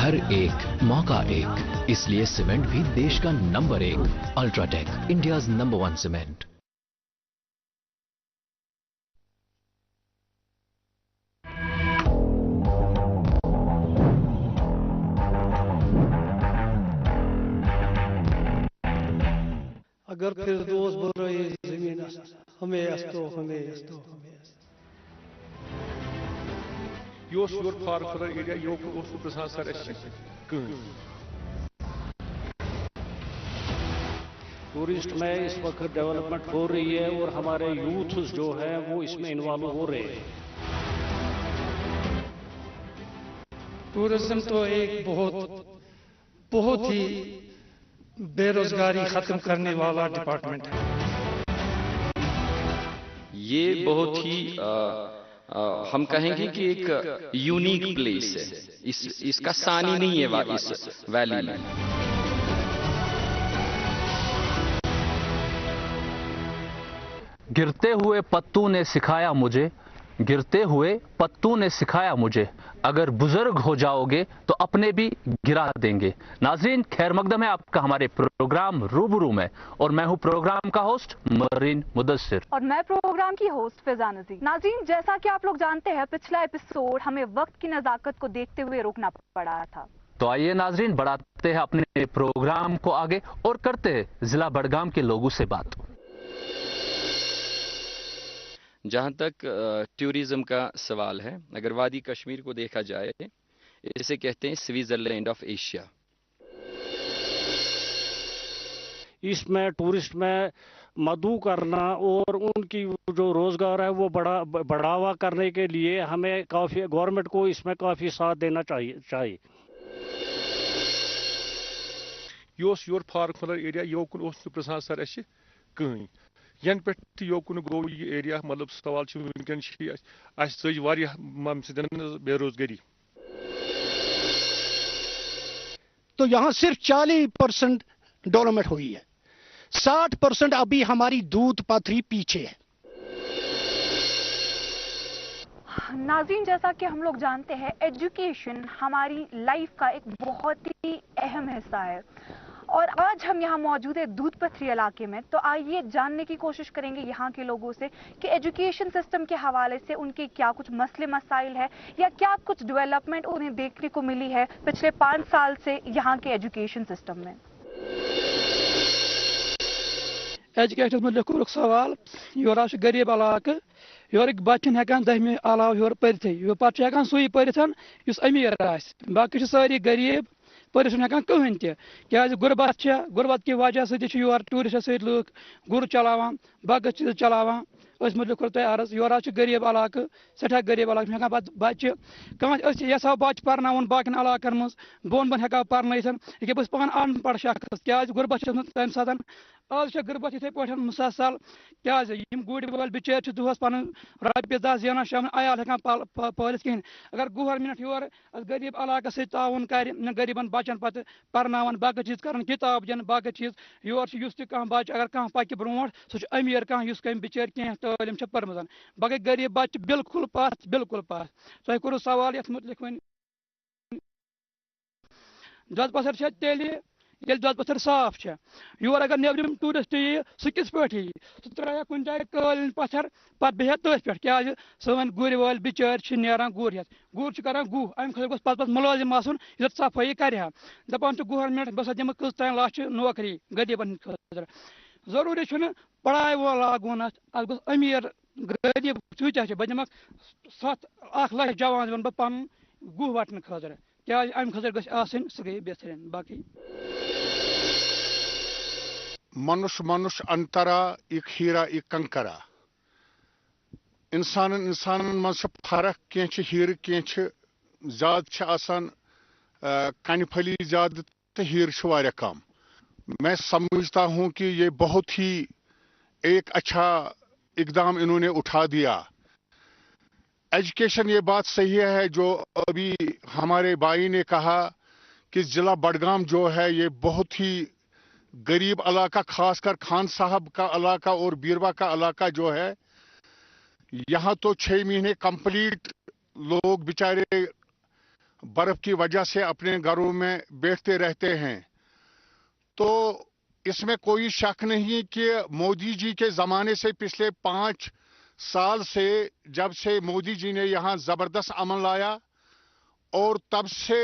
घर एक मौका एक, इसलिए सीमेंट भी देश का number 1। UltraTech, India's number 1 cement. अगर फिर दोस्त बोल रहे जमीन हमें अस्तो हमें अस्तो हमें योर फार एरिया यो प्रसाद सर टूरिस्ट में इस वक्त डेवलपमेंट हो रही है और हमारे यूथ जो है वो इसमें इन्वॉल्व हो रहे हैं। टूरिज्म तो एक बहुत ही बेरोजगारी खत्म करने वाला डिपार्टमेंट है। ये बहुत ही हम कहेंगे कि एक यूनिक प्लेस है। इसका सानी नहीं है इस वैली में। गिरते हुए पत्तों ने सिखाया मुझे, गिरते हुए पत्तों ने सिखाया मुझे, अगर बुजुर्ग हो जाओगे तो अपने भी गिरा देंगे। नाजरीन, खैर मकदम है आपका हमारे प्रोग्राम रूबरू में, और मैं हूं प्रोग्राम का होस्ट मरीन मुदस्सिर, और मैं प्रोग्राम की होस्ट फिजा नज़ीर। नाजरीन, जैसा कि आप लोग जानते हैं, पिछला एपिसोड हमें वक्त की नजाकत को देखते हुए रोकना पड़ा था। तो आइए नाजरीन, बढ़ाते हैं अपने प्रोग्राम को आगे और करते हैं जिला बड़गाम के लोगों से बात। जहां तक टूरिज्म का सवाल है, अगर वादी कश्मीर को देखा जाए, इसे कहते हैं स्विट्जरलैंड ऑफ एशिया। इसमें टूरिस्ट में मदु करना और उनकी जो रोजगार है वो बढ़ावा करने के लिए हमें काफी गवर्नमेंट को इसमें काफी साथ देना चाहिए। योर फार एरिया योकुन प्रसाद सर कहीं यन पे योकुन गो ये एरिया, मतलब सवाल वनकन सज बेरोजगारी। तो यहाँ सिर्फ 40% डेवलपमेंट हुई है, 60% अभी हमारी दूध पथरी पीछे है। नाज़रीन, जैसा कि हम लोग जानते हैं, एजुकेशन हमारी लाइफ का एक बहुत ही अहम हिस्सा है, और आज हम यहाँ मौजूद है दूध पथरी इलाके में। तो आइए जानने की कोशिश करेंगे यहाँ के लोगों से कि एजुकेशन सिस्टम के हवाले से उनके क्या कुछ मसले मसाइल है, या क्या कुछ डेवलपमेंट उन्हें देखने को मिली है पिछले 5 साल से यहाँ के एजुकेशन सिस्टम में। एजुकेशन में सवाल योर गरीब इलाके, योर बच्चन हेकान 10वीं अलाव योर पढ़ यो पे हेकान सुई पढ़ अमीर बाकी सारी गरीब पढ़ हेकान कहीं क्या गुरबत की वजह से योर टूरिस्ट सत लूक गुर चलावान बाकी चीज चलावान लिखो तुम अर्ज योर गरीब इलाके सठा गरीब इलाके हेकान बच्चे यसा बच्चे पर्न बाकी इलाकन मज बोन बोन हेका पर्न ये बस पान अनपढ़ शख्स क्या गुरबत तम सात आज गुरबत इथे पे मुसलसल क्या गुड़ वल बिचार दोहस पन रपये 10 जाना शाम आयाल हेकान पालिस कहें। अगर गवर्नमेंट योर गरीब इलाक सत ताउन कर गरीबन बच्चन पे पर्नावन बाकी चीज कर किताब दिन बाकी चीज योर कह बच्चे अगर कह पक ब्रो सह अमीर कह कम बिचार कह तालीम पर्म बाकी गरीब बच्चे बिल्कुल पास तुम करो सवाल ये मुतलिक वन दद पसर तेल दद पसर साफ योर अगर नबरम टूरिस्ट यी सह किस पे यी सह त्रा कुन जाए कलिन पत्थर पे बेह तथ पे क्या सन गुर वाल बिचार नान गुर हेत गुर कर गुह अम खत पे मुलाजिम आसन ये सफाई कर दपान गवर्नमेंट बस दिम कस तान लच नौकरी गरीबन खतर जरूरी पढ़ाई वो लागुन अत गो अमीर गरीब चूचा बह दिमक 7 लाख जवान वन बह पन गुह वटन खतर क्या अम खतर गई सह गई बेहतरीन। बाकी मनुष्य अंतरा एक हीरा एक कंकरा, इंसान मज फर्क कह हीर कह ज्यादा कन फली ज्यादा तो हीर वारिया कम। मैं समझता हूं कि ये बहुत ही एक अच्छा इकदाम इन्होंने उठा दिया। एजुकेशन, ये बात सही है जो अभी हमारे भाई ने कहा कि जिला बडगाम जो है ये बहुत ही गरीब इलाका, खासकर खान साहब का इलाका और बीरवा का इलाका जो है, यहाँ तो 6 महीने कंप्लीट लोग बेचारे बर्फ की वजह से अपने घरों में बैठते रहते हैं। तो इसमें कोई शक नहीं कि मोदी जी के ज़माने से पिछले 5 साल से जब से मोदी जी ने यहाँ ज़बरदस्त अमल लाया और तब से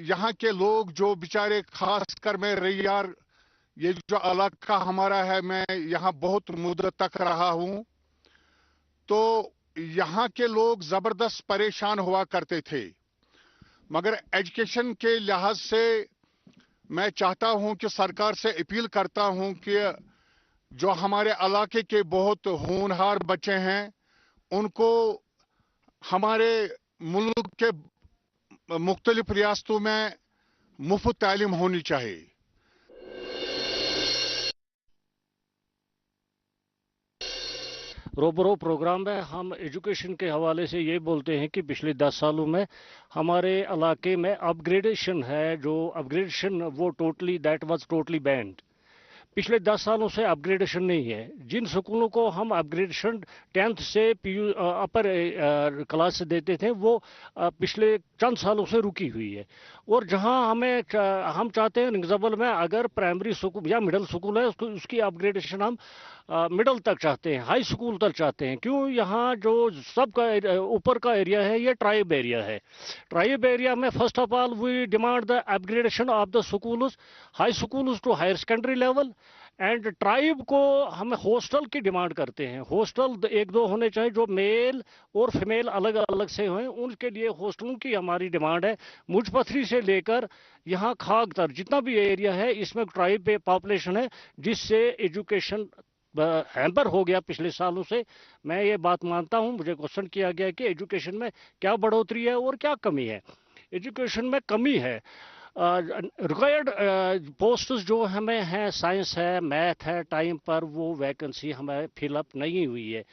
यहाँ के लोग जो बेचारे, खास कर मैं रैयार, ये जो इलाका हमारा है, मैं यहाँ बहुत मुद्दत तक रहा हूँ, तो यहाँ के लोग ज़बरदस्त परेशान हुआ करते थे। मगर एजुकेशन के लिहाज से मैं चाहता हूँ कि सरकार से अपील करता हूँ कि जो हमारे इलाके के बहुत होनहार बच्चे हैं उनको हमारे मुल्क के मुख्तलिफ रियासतों में मुफ्त तालीम होनी चाहिए। रोबरो प्रोग्राम में हम एजुकेशन के हवाले से ये बोलते हैं कि पिछले 10 सालों में हमारे इलाके में अपग्रेडेशन है, जो अपग्रेडेशन वो दैट वाज टोटली बैंड। पिछले 10 सालों से अपग्रेडेशन नहीं है। जिन स्कूलों को हम अपग्रेडेशन 10th से अपर क्लास से देते थे वो पिछले चंद सालों से रुकी हुई है। और जहां हम चाहते हैं निगजबल में अगर प्राइमरी स्कूल या मिडिल स्कूल है उसकी अपग्रेडेशन हम मिडिल तक चाहते हैं, हाई स्कूल तक चाहते हैं। क्यों? यहाँ जो सबका ऊपर का एरिया है ये ट्राइब एरिया है। ट्राइब एरिया में first of all we demand the upgradation of the schools, high schools to higher secondary level. And tribe को हम हॉस्टल की डिमांड करते हैं। हॉस्टल 1-2 होने चाहिए जो मेल और फीमेल अलग अलग से हों, उनके लिए हॉस्टलों की हमारी डिमांड है। मुजपथरी से लेकर यहाँ खाग तक जितना भी एरिया है इसमें ट्राइब पॉपुलेशन है, जिससे एजुकेशन हैम्पर हो गया पिछले सालों से। मैं ये बात मानता हूँ, मुझे क्वेश्चन किया गया कि एजुकेशन में क्या बढ़ोतरी है और क्या कमी है। एजुकेशन में कमी है। रिक्वायर्ड पोस्ट्स जो हमें हैं, साइंस है, मैथ है, टाइम पर वो वैकेंसी हमें फिलअप नहीं हुई है।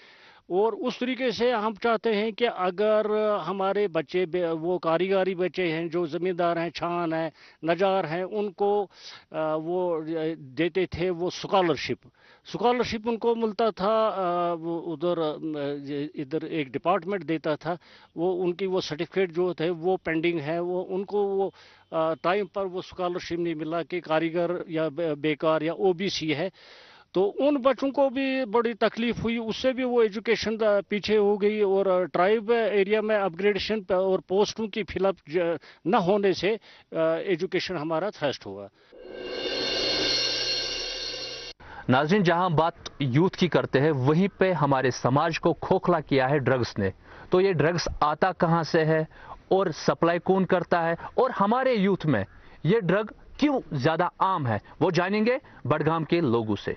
और उस तरीके से हम चाहते हैं कि अगर हमारे बच्चे वो कारीगरी बच्चे हैं जो ज़मींदार हैं, छान हैं, नजार हैं, उनको वो देते थे वो स्कॉलरशिप उनको मिलता था। वो इधर एक डिपार्टमेंट देता था, वो उनकी वो सर्टिफिकेट जो थे वो पेंडिंग है, वो उनको वो टाइम पर वो स्कॉलरशिप नहीं मिला कि कारीगर या बेकार या ओबीसी है। तो उन बच्चों को भी बड़ी तकलीफ हुई, उससे भी वो एजुकेशन पीछे हो गई। और ट्राइब एरिया में अपग्रेडेशन और पोस्टों की फिलअप न होने से एजुकेशन हमारा थ्रस्ट हुआ। नाज़रीन, जहां बात यूथ की करते हैं वहीं पे हमारे समाज को खोखला किया है ड्रग्स ने। तो ये ड्रग्स आता कहां से है और सप्लाई कौन करता है और हमारे यूथ में ये ड्रग क्यों ज्यादा आम है, वो जानेंगे बडगाम के लोगों से।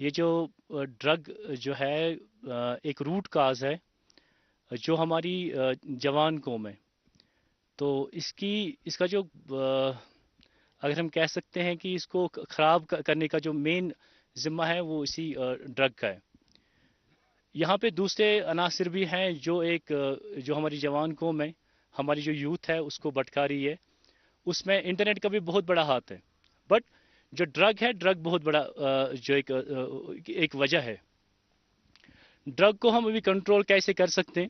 ये जो ड्रग जो है एक रूट काज है जो हमारी जवान कौम है। तो इसका जो अगर हम कह सकते हैं कि इसको ख़राब करने का जो मेन ज़िम्मा है वो इसी ड्रग का है। यहाँ पे दूसरे अनासिर भी हैं जो हमारी जवान कौम है, हमारी जो यूथ है उसको भटका रही है। उसमें इंटरनेट का भी बहुत बड़ा हाथ है, बट जो ड्रग है, ड्रग बहुत बड़ा जो एक वजह है। ड्रग को हम अभी कंट्रोल कैसे कर सकते हैं?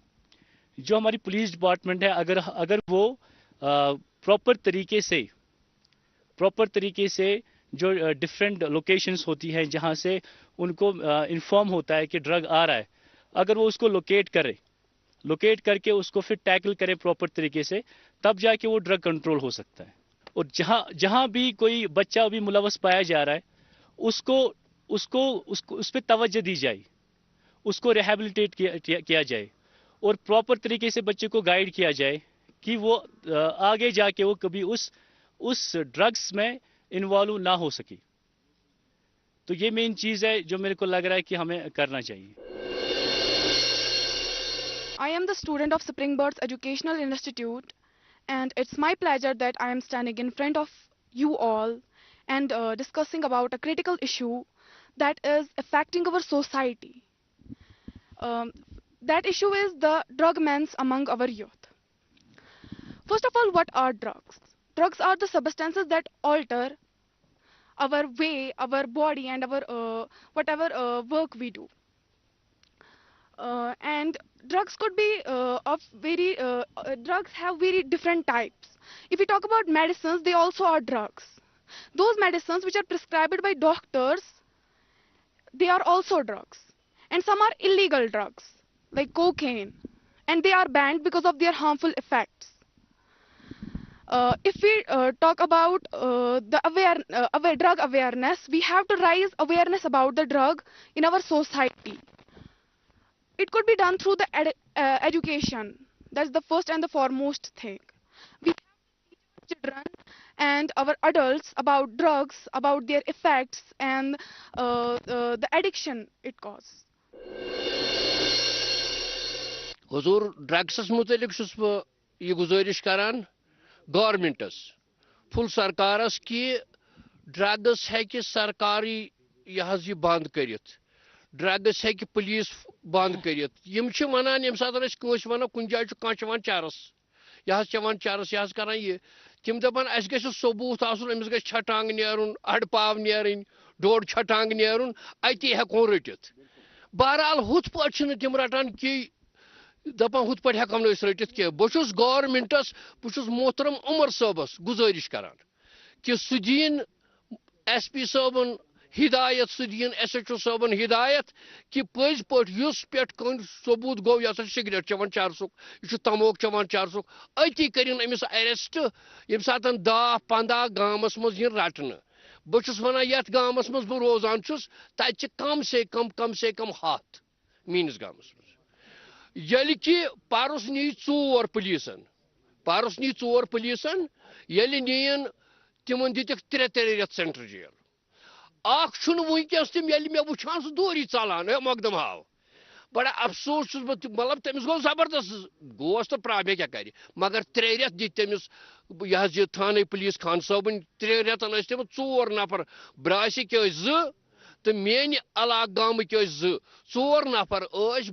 जो हमारी पुलिस डिपार्टमेंट है, अगर वो प्रॉपर तरीके से जो डिफरेंट लोकेशंस होती हैं जहाँ से उनको इन्फॉर्म होता है कि ड्रग आ रहा है, अगर वो उसको लोकेट करके उसको फिर टैकल करे प्रॉपर तरीके से, तब जाके वो ड्रग कंट्रोल हो सकता है। और जहाँ भी कोई बच्चा अभी मुलवस पाया जा रहा है उस पर तवज्जो दी जाए, उसको रिहैबिलिटेट किया जाए और प्रॉपर तरीके से बच्चे को गाइड किया जाए कि वो आगे जाके वो कभी उस ड्रग्स में इन्वॉल्व ना हो सके। तो ये मेन चीज़ है जो मेरे को लग रहा है कि हमें करना चाहिए। I am the student of Springbirds Educational Institute, and it's my pleasure that I am standing in front of you all and discussing about a critical issue that is affecting our society. That issue is the drug menace among our youth. First of all, what are drugs? Drugs are the substances that alter our way, our body, and our whatever work we do. and drugs could be drugs have very different types. If we talk about medicines, they also are drugs. Those medicines which are prescribed by doctors, they are also drugs. And some are illegal drugs, like cocaine, and they are banned because of their harmful effects. If we talk about the drug awareness, we have to raise awareness about the drug in our society. It could be done through the education. That's the first and the foremost thing. We have to teach our children and our adults about drugs, about their effects, and the addiction it causes. Huzur, drugs mutalik छुस बह ये गुजारिश करान governments full सरकारस कि drugs हेकि सरकारी यह बंद करित drugs हेकि police बंद करित यम छ वनान यम सात अस कंस वनो कुन जाय कह चवान चरस यह चवान चरस यह करान ये तिम दपान अस गछ सबूत आसन अमिस गछ छटांग नेरुन अड़पाव नेरन डोड छटांग नेरुन अति हेको रटित बहरहाल हुत पट छ तिम रटान कि दपान हुत पट हेकम न रटित के बहुस गवर्नमेंटस बहुस मोहतरम उमर साहबस गुजारिश करान कि सुदीन SP साहबन हिदायत सुदीन SHO साहबन हिदायत कि पज पट युस पेट कन सबूत गो यह सिगरेट चवान चारसुक यह तमोक चवान चारसुक अति करिन अमिस अरेस्ट यम सातन 10-15 गामस मज इन रटन बहुस वनान यथ गामस मज बह रोजान छुस तत कम से कम हाथ मीनिस गामस मज यलि कि पारुस नी 4 पुलिसन यलि नीन तिमन दितक 3 रेत सेंटर जेल वुनकस तम ये मे वुचान सह दूरी चलान मकदम हाव बड़ा अफसोस मतलब तमिस गो जबरदस्त गोस तो प्राबे क्या कर मगर 3 रेत दित तमिस यह थाने पुलिस खान साहबन 3 रेतन तम 4 नफर ब्रास क्या 2 तो मेन अलाक गाम 4 नफर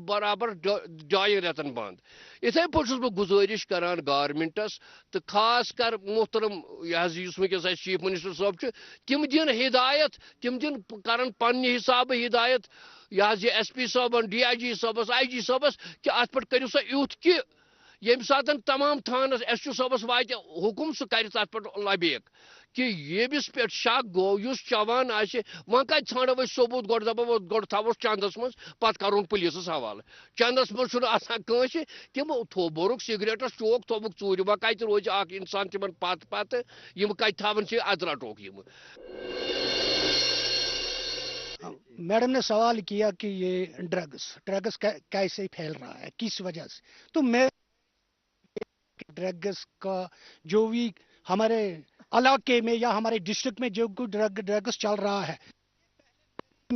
बराबर 2 रेतन बंद इथे पे बह गुजारिश करान गवर्नमेंटस तो खास कर मोहतरम वनकस चीफ मिनिस्टर साहब तिम दिन हिदायत तिम दिन कर पन्ने हिसाब हिदायत यह SP साहबन DIG साहबस IG साहबस कि अत पे करू सा यूथ कि यम सात तमाम थानस SHO साहबस वात हुकुम सह कर तथ पे लबेक कि येमिस पे शक गो युस चवान आसे वन कत ठाणो सबूत गोड दपो गोड थवोस चंदस मज पत करोन पुलिस हवाले चंदस मज आसान कंस तिम थो बोरुक सिगरेटस चोक थोबुक चूर व कत रोज अख इंसान तिमन पत पत यम कत थवन से अदरा टोक यम मैडम ने सवाल किया कि ये ड्रग्स कैसे फैल रहा है, किस वजह से। तो मैं ड्रग्स का जो भी हमारे इलाके में या हमारे डिस्ट्रिक्ट में जो ड्रग्स चल रहा है,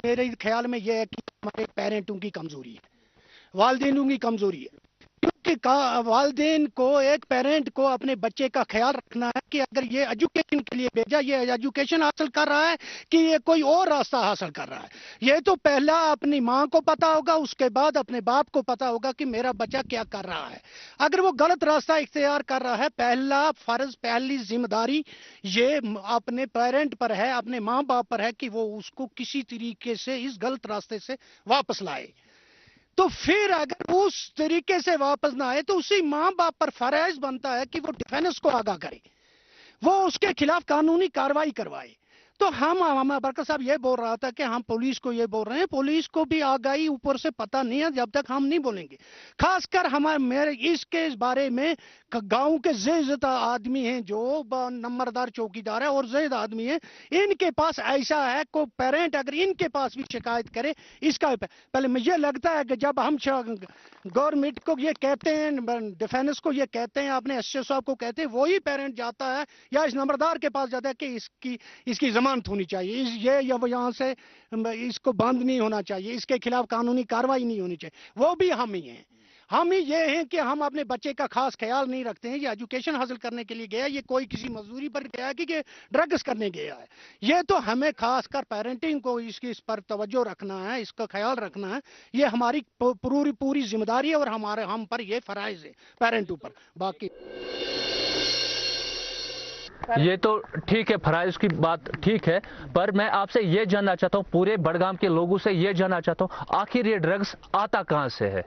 मेरे ख्याल में यह है कि हमारे पेरेंटों की कमजोरी है, वालिदैनों की कमजोरी है। क्योंकि वालिदैन को, एक पेरेंट को अपने बच्चे का ख्याल रखना है कि अगर ये एजुकेशन के लिए भेजा, ये एजुकेशन हासिल कर रहा है कि ये कोई और रास्ता हासिल कर रहा है। ये तो पहला अपनी माँ को पता होगा, उसके बाद अपने बाप को पता होगा कि मेरा बच्चा क्या कर रहा है। अगर वो गलत रास्ता इख्तियार कर रहा है, पहला फर्ज, पहली जिम्मेदारी ये अपने पेरेंट पर है, अपने माँ बाप पर है कि वो उसको किसी तरीके से इस गलत रास्ते से वापस लाए। तो फिर अगर उस तरीके से वापस ना आए तो उसी माँ बाप पर फर्ज बनता है कि वो डिफेंस को आगाह करे, वो उसके खिलाफ कानूनी कार्रवाई करवाए। तो हम बरकत साहब ये बोल रहा था कि हम पुलिस को ये बोल रहे हैं, पुलिस को भी आगाही ऊपर से पता नहीं है जब तक हम नहीं बोलेंगे। खासकर हमारे मेरे इसके बारे में गांव के ज्यादा आदमी हैं जो नंबरदार चौकीदार है और ज्यादा आदमी हैं, इनके पास ऐसा है को पेरेंट अगर इनके पास भी शिकायत करे, इसका पहले मुझे लगता है कि जब हम गवर्नमेंट को ये कहते हैं, डिफेंस को ये कहते हैं, अपने SHO साहब को कहते हैं, वही पेरेंट जाता है या इस नंबरदार के पास जाता है कि इसकी जमानत होनी चाहिए, ये या यहाँ से इसको बंद नहीं होना चाहिए, इसके खिलाफ कानूनी कार्रवाई नहीं होनी चाहिए। वो भी हम ही हैं। हम ही ये हैं कि हम अपने बच्चे का खास ख्याल नहीं रखते हैं। ये एजुकेशन हासिल करने के लिए गया, ये कोई किसी मजदूरी पर गया कि ड्रग्स करने गया है। ये तो हमें खासकर पेरेंटिंग को इस पर तवज्जो रखना है, इसका ख्याल रखना है। ये हमारी पूरी जिम्मेदारी है और हम पर ये फराइज है पेरेंटों पर। बाकी ये तो ठीक है, फराइज की बात ठीक है, पर मैं आपसे ये जानना चाहता हूँ, पूरे बड़गाम के लोगों से ये जानना चाहता हूँ, आखिर ये ड्रग्स आता कहाँ से है?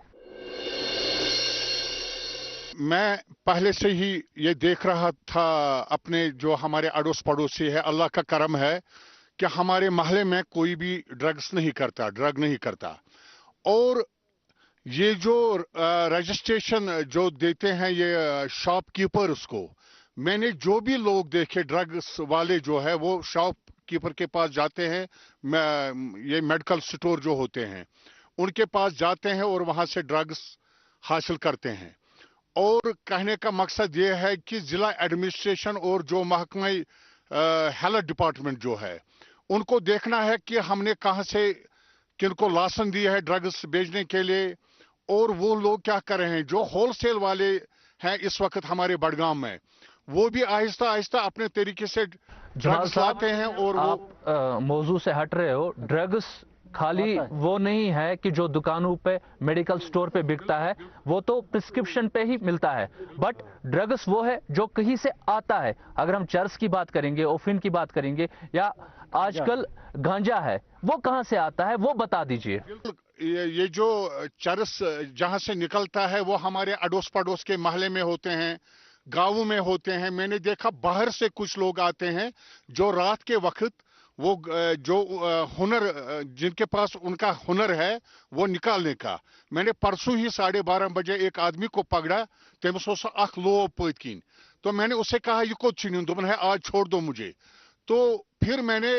मैं पहले से ही ये देख रहा था, अपने जो हमारे अड़ोस पड़ोसी है, अल्लाह का करम है कि हमारे मोहल्ले में कोई भी ड्रग नहीं करता। और ये जो रजिस्ट्रेशन जो देते हैं ये शॉपकीपर्स को, मैंने जो भी लोग देखे ड्रग्स वाले जो है वो शॉपकीपर के पास जाते हैं, ये मेडिकल स्टोर जो होते हैं उनके पास जाते हैं और वहां से ड्रग्स हासिल करते हैं। और कहने का मकसद ये है कि जिला एडमिनिस्ट्रेशन और जो महकमा हेल्थ डिपार्टमेंट जो है उनको देखना है कि हमने कहां से किनको लाइसेंस दिया है ड्रग्स बेचने के लिए, और वो लोग क्या कर रहे हैं। जो होलसेल वाले हैं इस वक्त हमारे बड़गाम में, वो भी आहिस्ता आहिस्ता अपने तरीके से ड्रग्स लाते हैं। और आप मौजू से हट रहे हो। ड्रग्स खाली वो नहीं है कि जो दुकानों पे मेडिकल स्टोर पे बिकता है, वो तो प्रिस्क्रिप्शन पे ही मिलता है, बट ड्रग्स वो है जो कहीं से आता है। अगर हम चरस की बात करेंगे, ओफिन की बात करेंगे, या आजकल गांजा है, वो कहां से आता है वो बता दीजिए। ये जो चरस जहां से निकलता है वो हमारे अड़ोस पड़ोस के मोहल्ले में होते हैं, गांवों में होते हैं। मैंने देखा बाहर से कुछ लोग आते हैं जो रात के वक्त वो जो हुनर, जिनके पास उनका हुनर है वो निकालने का। मैंने परसों ही 12:30 बजे एक आदमी को पकड़ा, तमिस ओस अख लोब पत किन। तो मैंने उससे कहा ये कोत छिन, दोपन है आज छोड़ दो मुझे। तो फिर मैंने,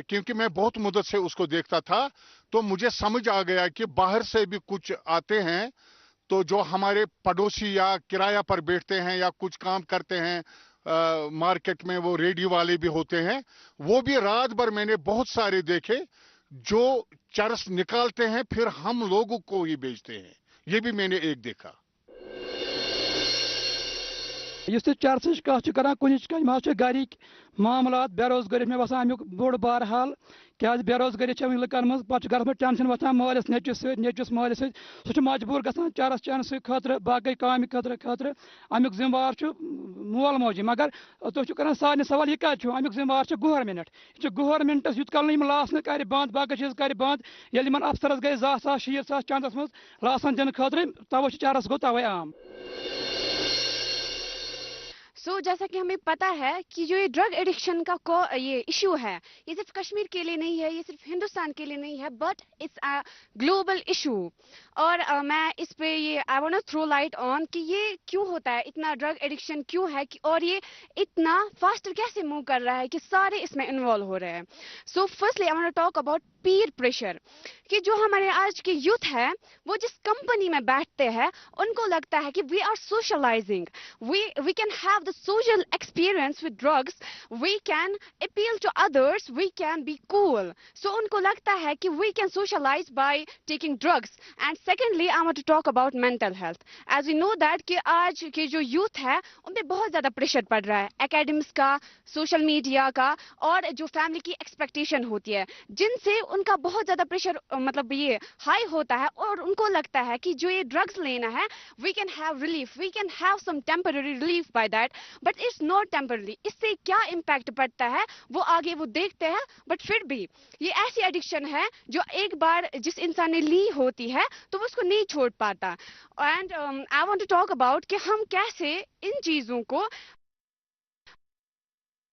क्योंकि मैं बहुत मुद्दत से उसको देखता था, तो मुझे समझ आ गया कि बाहर से भी कुछ आते हैं, तो जो हमारे पड़ोसी या किराया पर बैठते हैं या कुछ काम करते हैं मार्केट में, वो रेडियो वाले भी होते हैं, वो भी रात भर मैंने बहुत सारे देखे जो चरस निकालते हैं फिर हम लोगों को ही बेचते हैं। ये भी मैंने एक देखा। इस चरस कत कर गरिक मामलात बेरोजगारी मे बसान अमुक बोड़ बार हाल क्या बेरोजगारी लुकन मज पे घर में टेंशन वथान मालिस नेचिस मालिस सह मजबूर गसान चरस चेन खतर बाकी काम खतर अमुक जिम्मेवार मोल मोजी। मगर तुम कर सारे सवाल यह कत अमुक जिम्मेवार गवर्नमेंट। यह गवर्नमेंटस यूत कल लास कर बंद बाकी चीज कर बंद, ये अफसरस गई 10,000 चंदस मज लासन दिन खतर, तवे चरस गो तवे आम। जैसा कि हमें पता है कि जो ये ड्रग एडिक्शन का ये इशू है, ये सिर्फ कश्मीर के लिए नहीं है, ये सिर्फ हिंदुस्तान के लिए नहीं है, but it's a global issue. और मैं इस पे ये I want to throw light on कि ये क्यों होता है, इतना ड्रग एडिक्शन क्यों है और ये इतना फास्टर कैसे मूव कर रहा है कि सारे इसमें इन्वॉल्व हो रहे हैं। So firstly I want to talk about peer pressure, कि जो हमारे आज के यूथ है वो जिस कंपनी में बैठते हैं उनको लगता है कि we are socialising, we can have the social experience with drugs, we can appeal to others, we can be cool. So उनको लगता है कि we can socialize by taking drugs. And secondly, I want to talk about mental health. As we know that कि आज के जो youth है उन पे बहुत ज़्यादा प्रेशर पड़ रहा है, academics का, social media का, और जो family की expectation होती है, जिनसे उनका बहुत ज़्यादा प्रेशर मतलब ये हाई होता है, और उनको लगता है कि जो ये ड्रग्स लेना है we can have relief, we can have some temporary relief by that, but it's not temporarily. इससे क्या इम्पैक्ट पड़ता है वो आगे वो देखते हैं, बट फिर भी ये ऐसी एडिक्शन है जो एक बार जिस इंसान ने ली होती है तो वो उसको नहीं छोड़ पाता। And I want to talk about कि हम कैसे इन चीज़ों को,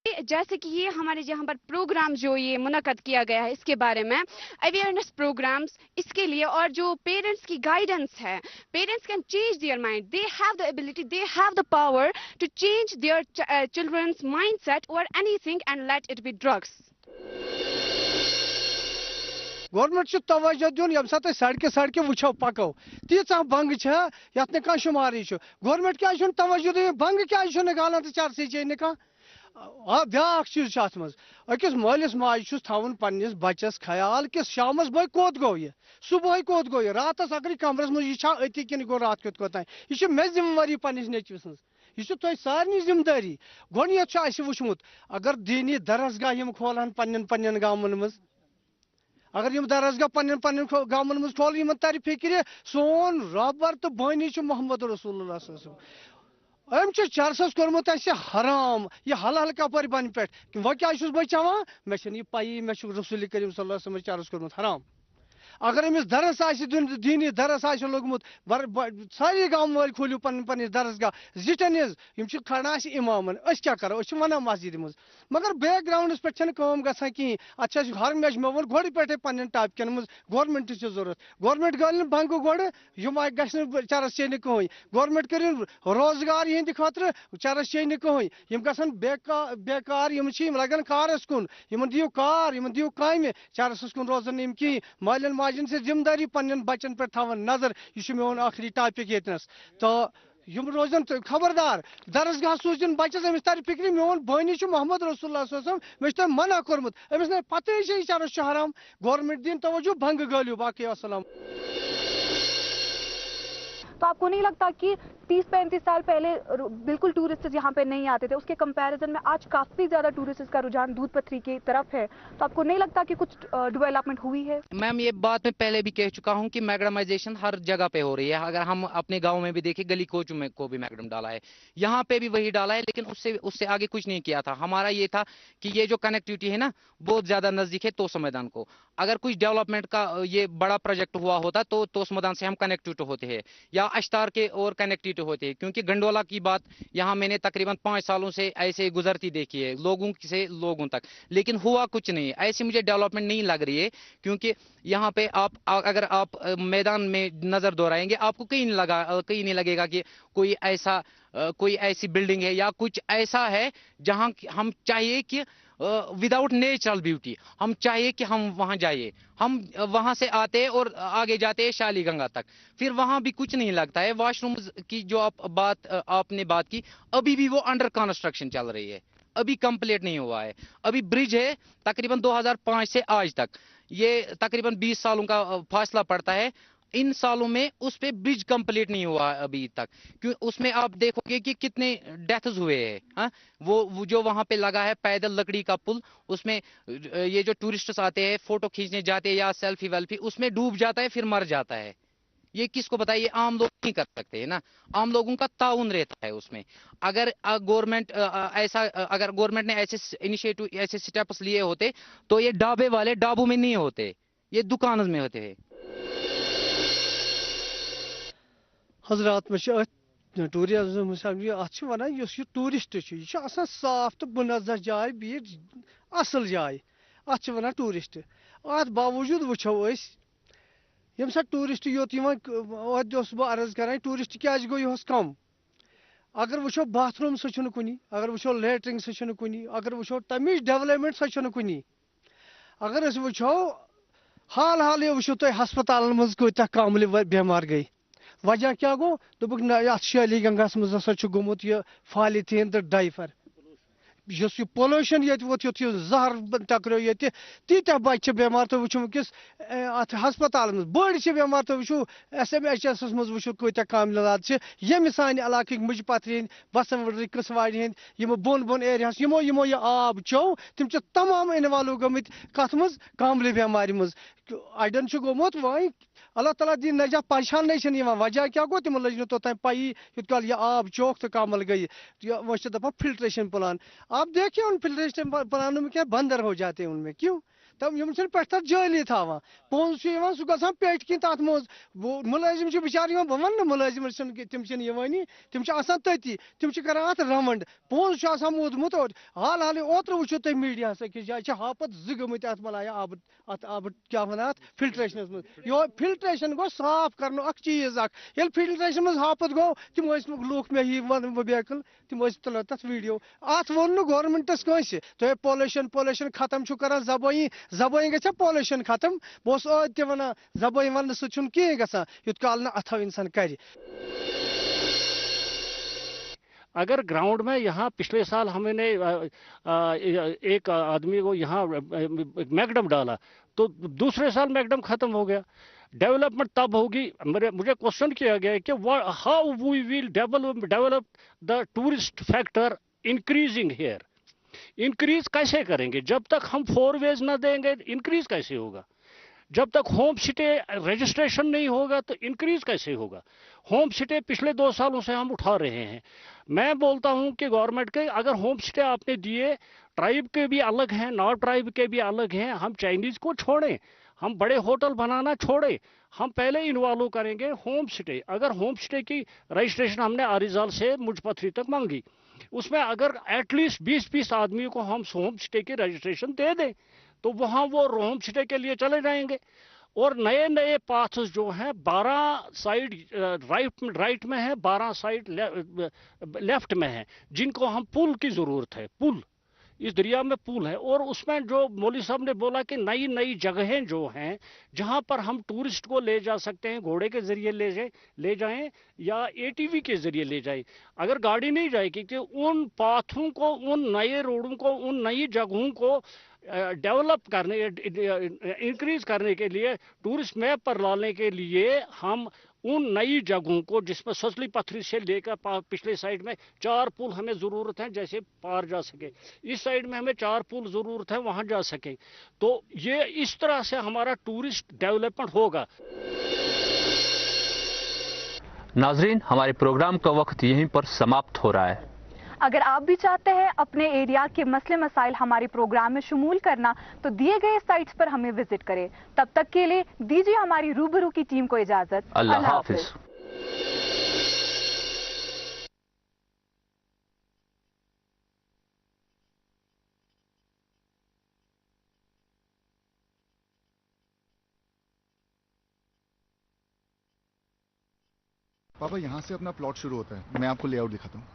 जैसे कि ये हमारे यहाँ पर प्रोग्राम जो ये मुनक्कद किया गया है इसके बारे में अवेयरनेस प्रोग्राम्स, इसके लिए और जो पेरेंट्स की गाइडेंस है, parents can change their mind, they have the ability, they have the power to change their childrens mindset और anything and let it be drugs. Government तवज्जो दिन यम सात सड़के वो पको तीचा बंग ये कह शुमारी। गवर्नमेंट क्या तवज्जो दिन, बंग क्या निकालान तो चरस चे निकाल। ब्या चीज अकिस मालिस माज थवन पन्निस बचस ख्याल कि शामस भाई कोत गो ये, सुबह कोत गो ये, रात अगर कमरस मज यह अति कि गो रात कत कोत, यह मे जिम्मेवारी पन्निस नेचवस हज, यह तुम सारे जिम्मेदारी। गोनियत वुचमुत अगर दीनी दरसगाह यम खोलान पन्न गामन मज, अगर यम दरसगाह पन्न गामन मज खोल, इन तर फिक्र सोन रबर तो बानी मोहम्मद रसूलुल्लाह। أم چھُ چرسس کوٚرمُت اَسہِ حرام یہِ حلال کپٲرۍ بنہِ پٮ۪ٹھ وۄنۍ کیٛازِ چھُس بہٕ چٮ۪وان مےٚ چھَنہٕ یہِ پَیی مےٚ چھُ رسول کریم صلی اللہ علیہ وسلم چرس کوٚرمُت حرام اگر أمِس درس آسہِ دیُن دیٖنی درس آسہِ لوٚگمُت سٲری گامہٕ وٲلۍ کھوٗلِو پنٕنۍ پنٕنۍ درس گاہ زِٹھٮ۪ن ہِنٛز یِم چھِ کھڑا اَسہِ اِمامن أسۍ کیٛاہ کرو أسۍ چھِ وَنان مسجدِ منٛز مگر بیک گراوُنٛڈس پٮ۪ٹھ چھَنہٕ کٲم گژھان کِہیٖنۍ اَتھ چھِ اَسہِ ہرمیش مےٚ ووٚن گۄڈٕ پٮ۪ٹھٕے پنٕنٮ۪ن ٹاپِکن منٛز گورمنٹٕچ چھِ ضوٚرتھ گورمنٹ گٔلۍ نہٕ بنٛگہٕ گۄڈٕ یِم گژھِ نہٕ چرس چیٚنہِ کٕہٕنۍ گورمنٹ کٔرِن روزگار یِہنٛدِ خٲطرٕ چرس چیٚنہِ نہٕ کٕہٕنۍ یِم گژھن بیکار یِم چھِ یِم لگن کارس کُن یِمن دِیِو کار یِمن دِیِو کامہِ چرسس کُن روزن نہٕ یِم کِہیٖنۍ مالٮ۪ن ماجٮ۪ن چھِ ذمہٕ دٲری پنٕنٮ۪ن بچن پٮ۪ٹھ تھاوان نظر یہِ چھُ میون ٲخری ٹاپِک ییٚتنس تہٕ یِم روزن خبردار درس گاہ سوٗزِن بچس أمِس ترِ فِکرِ میون بٲنی چھُ محمد رسول اللہ صلی اللہ علیہ وسلم مےٚ چھُ تۄہہِ منع کوٚرمُت أمِس نہٕ پتہٕ چھِ یہِ چرس چھُ حرام گورمنٹ دِن توجہ بنٛگہٕ گٲلِو باقٕے وسلام تو آپ کو نہیں لگتا کہ 30-35 سال پہلے بالکل ٹورسٹ یہاں پہ نہیں آتے تھے اس کے کمپیریزن میں آج کافی زیادہ ٹورسٹ کا رجحان دودھ پتھری کی طرف ہے تو آپ کو نہیں لگتا کہ کچھ ڈیولپمنٹ ہوئی ہے؟ میم یہ بات میں پہلے بھی کہہ چکا ہوں کہ میگڈمائزیشن ہر جگہ پہ ہو رہی ہے اگر ہم اپنے گاؤں میں بھی دیکھیں گلی کوچوں میں کو بھی میگڈم ڈالا ہے یہاں پہ بھی وہی ڈالا ہے لیکن اس سے آگے کچھ نہیں کیا تھا ہمارا یہ تھا کہ یہ جو کنیکٹیوٹی ہے نا بہت زیادہ نزدیک ہے توسا میدان کو اگر کچھ ڈیولپمنٹ کا یہ بڑا پروجیکٹ ہوا ہوتا تو توسا میدان سے ہم کنیکٹیوٹ ہوتے ہیں یا اشتار کے اور کنیکٹیوٹ ہوتے ہیں کیونکہ گنڈولا کی بات یہاں میں نے تقریباً 5 سالوں سے ایسے گزرتی دیکھی ہے لوگوں سے لوگوں تک لیکن ہوا کچھ نہیں ایسی مجھے ڈیولپمنٹ نہیں لگ رہی ہے کیونکہ یہاں پہ اگر آپ میدان میں نظر دوہرائیں گے آپ کو کہیں نہیں لگے گا کہ کوئی ایسی بلڈنگ ہے یا کچھ ایسا ہے جہاں ہم چاہیے کہ وداؤٹ نیچرل بیوٹی ہم چاہیے کہ ہم وہاں جائیں ہم وہاں سے آتے اور آگے جاتے شالی گنگا تک پھر وہاں بھی کچھ نہیں لگتا ہے واش رومز کی جو آپ نے بات کی ابھی بھی وہ انڈر کنسٹرکشن چل رہی ہے ابھی کمپلیٹ نہیں ہوا ہے ابھی برج ہے تقریباً 2005 سے آج تک یہ تقریباً 20 سالوں کا فاصلہ پڑتا ہے ان سالوں میں اس پہ برج کمپلیٹ نہیں ہوا ابھی تک کیوں اس میں آپ دیکھو گے کہ کتنے ڈیتھز ہوئے ہیں وہ جو وہاں پہ لگا ہے پیدل لکڑی کا پل اس میں یہ جو ٹورسٹس آتے ہیں فوٹو کھینچنے جاتے ہیں یا سیلفی ویلفی اس میں ڈوب جاتا ہے پھر مر جاتا ہے یہ کس کو بتائیے عام لوگ نہیں کر سکتے ہیں نا عام لوگوں کا تعاون رہتا ہے اس میں اگر گورنمنٹ نے ایسے انیشیٹو ایسے سٹیپس لیے ہوتے تو یہ ڈابے والے ڈابوں میں نہیں ہوتے یہ دکانوں میں ہوتے ہیں حضرات میں ٹوریزم ات ونان اس ٹورسٹ یہ صاف تو منظر جائے بیٚیہِ اصل جائے ات ونان ٹورسٹ ات باوجود وچھو یم سا ٹورسٹ یوت بہ عرض کران ٹورسٹ کیٛازِ گوٚو یہس کم اگر وچھو باتھ روم سہ چھُنہٕ کُنی اگر وچھو لیٹرنگ سہ چھُنہٕ کُنی اگر وچھو تمِچ ڈیولپمنٹ سہ چھُنہٕ کُنی اگر أسۍ وچھو حالٕے وچھو تُہۍ ہسپتالن منٛز کۭتیاہ کاملہِ بٮ۪مار گٔے وجہ کیا گو دوٚپُکھ نہ یتھ شٲلی گنگاہس منٛز ہسا چھُ گوٚمُت یہِ فالِتھیٖن تہٕ ڈایفر یُس یہِ پولوشن ییٚتہِ ووت یُتھ یہِ زہر ٹکرٲو ییٚتہِ تیٖتیاہ بچہِ چھِ بٮ۪مار تُہۍ وٕچھِو وٕنکیٚس اتھ ہسپتالن منٛز بٔڑۍ چھِ بٮ۪مار تُہۍ وٕچھِو SMHS منٛز وٕچھِو کۭتیاہ کاملات چھِ ییٚمہِ سانہِ علاقٕکۍ مُجہِ پتھرِ ہٕنٛدۍ بسن ؤڈرِ قٕسوارِ ہٕنٛدۍ یِم بۄن ایریاہس یِمو یہِ آب چیوٚو تِم چھِ تمام اِنوالو گٔمٕتۍ کتھ منٛز کاملہِ بٮ۪مارِ منٛز اڑٮ۪ن چھُ گوٚمُت وۄنۍ اللہ تعالیٰ دِیِن نجات پریشانٕے چھنہٕ یِوان وجہ کیٛاہ گوٚو تِمن لٔج نہٕ توٚتام پَیی یوٗت کال یہِ آب چوکھ تہٕ کامل گٔیہِ وۄنۍ چھِ دپان فلٹریشن پلان آپ دیکھیے ان فلٹریشن پلانوں میں کیا بندر ہو جاتے ہیں ان میں کیوں تم یم چھِ پٮ۪ٹھ تتھ جٲلی تھاوان پونٛسہٕ چھُ یِوان سُہ گژھان پیٹہِ کِنۍ تتھ منٛز مُلٲزِم چھِ بِچارٕ یِوان بہٕ ونہٕ نہٕ مُلٲزِم چھِنہٕ تِم چھِنہٕ یِوٲنی تِم چھِ آسان تٔتی تِم چھِ کران اتھ راونٛڈ پونٛسہٕ چھُ آسان موٗدمُت حالٕے اوترٕ وٕچھِو تُہۍ میٖڈیاہس أکِس جایہِ چھِ ہاپت 2 گٔمٕتۍ اتھ بلایا اتھ آبہٕ کیاہ ونان اتھ فلٹریشنس منٛز یہِ فلٹریشن گوٚو صاف کرنُک اکھ چیٖز اکھ ییٚلہِ فلٹریشن منٛز ہاپت گوٚو تِم ٲسۍ لوٗکھ مےٚ یی ونہٕ بہٕ بیکٕل تِم ٲسۍ تُلان تتھ ویٖڈیو اتھ ووٚن نہٕ گورمنٹس کٲنٛسہِ تُہۍ پولوشن ختم چھُ کران زبٲنی گژھِ پولوشن ختم بہٕ اوسُس ٲدۍ تہِ ونان زبٲنۍ وننہٕ سۭتۍ چھُنہٕ کِہیٖنۍ گژھان یوٗت کال نہٕ اتھو انسان کرِ اگر گراؤنڈ میں یہاں پچھلے سال ہم نے ایک آدمی کو یہاں میگڈم ڈالا تو دوسرے سال میگڈم ختم ہو گیا ڈیولپمنٹ تب ہوگی مجھے کوشچن کیا گیا کہ how we will develop the tourist factor increasing here increase کیسے کریں گے جب تک ہم 4 ویز نہ دیں گے انکریز کیسے ہوگا जब तक होम स्टे रजिस्ट्रेशन नहीं होगा तो इंक्रीज कैसे होगा? होम स्टे पिछले 2 सालों से हम उठा रहे हैं। मैं बोलता हूं कि गवर्नमेंट के अगर होम स्टे आपने दिए, ट्राइब के भी अलग हैं, नॉन ट्राइब के भी अलग हैं, हम चाइनीज को छोड़ें, हम बड़े होटल बनाना छोड़ें, हम पहले इन्वॉल्व करेंगे होम स्टे। अगर होम स्टे की रजिस्ट्रेशन हमने आरिजाल से मुजपथरी तक मांगी, उसमें अगर एटलीस्ट 20-20 आदमियों को हम होम स्टे की रजिस्ट्रेशन दे दें तो वहां वो होम स्टे के लिए चले जाएंगे। और नए नए पाथ्स जो हैं 12 साइड राइट में है, 12 साइड लेफ्ट में है, जिनको हम पुल की जरूरत है। पुल, इस दरिया में पुल है। और उसमें जो मौलवी साहब ने बोला कि नई नई जगहें जो हैं जहां पर हम टूरिस्ट को ले जा सकते हैं, घोड़े के जरिए ले जाएं या एटीवी के जरिए ले जाएं। अगर गाड़ी नहीं जाएगी कि उन पाथों को, उन नए रोडों को, उन नई जगहों को डेवलप करने, इंक्रीज करने के लिए, टूरिस्ट मैप पर लाने के लिए हम उन नई जगहों को, जिसमें ससली पथरी से लेकर पिछले साइड में 4 पुल हमें जरूरत है जैसे पार जा सके, इस साइड में हमें 4 पुल जरूरत है वहां जा सके। तो ये इस तरह से हमारा टूरिस्ट डेवलपमेंट होगा। नाजरीन, हमारे प्रोग्राम का वक्त यहीं पर समाप्त हो रहा है। अगर आप भी चाहते हैं अपने एरिया के मसले मसाइल हमारे प्रोग्राम में शुमूल करना तो दिए गए साइट्स पर हमें विजिट करें। तब तक के लिए दीजिए हमारी रूबरू की टीम को इजाजत। अल्लाह हाफिज। पापा, यहाँ से अपना प्लॉट शुरू होता है, मैं आपको लेआउट दिखाता हूँ।